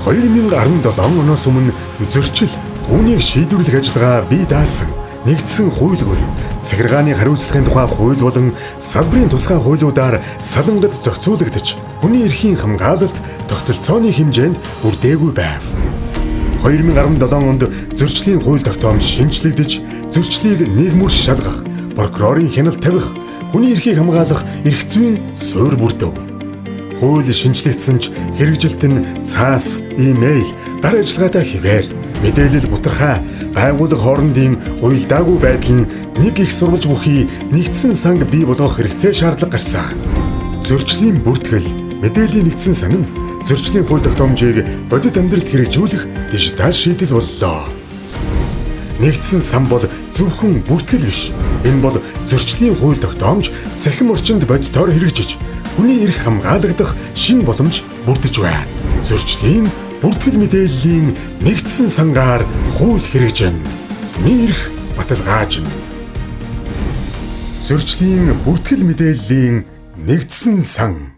2017 оноос өмнө зөрчил, үүнийг шийдвэрлэх ажиллагаа бий даасан нэгдсэн хуульгүй захиргааны хариуцлагын тухай хууль болон салбарын тусгай хуулиудаар салангад зохицуулагдаж, хүний эрхийн хамгаалалт тогтолцооны хэмжээнд бүрдээгүй байв. 2017 онд зөрчлийн хууль тогтоомж шинжлэгдэж, зөрчлийг нийгмүр шалгах, прокурорын хяналт тавих, хүний эрхийг хамгаалах эрх зүйн суурь бүрдэв. Хууль шинжлэгдсэн ч хэрэгжилт нь цаас, имэйл, гар ажиллагаатай хിവэр, мэдээлэл бутархай, байгууллага хоорондын уялдаагүй байдал нь нэг их сурвалж бүхий нэгдсэн санг бий болгох хэрэгцээ шаардлага гарсан. Зөрчлийн бүртгэл, мэдээллийн нэгдсэн сан нь зөрчлийн хууль тогтоомжийг бодит амьдралд хэрэгжүүлэх дижитал шийдэл боллоо. Нэгдсэн сан бол зөвхөн бүртгэл биш. Энэ бол зөрчлийн хууль тогтоомж цахим орчинд бодитоор хэрэгжиж, хүний эрх хамгаалагдах шинэ боломж бүрдэж байна. Зөрчлийн бүртгэл мэдээллийн нэгдсэн сангаар хууль хэрэгжин. Хүний эрх баталгаажин. Зөрчлийн бүртгэл мэдээллийн нэгдсэн сан.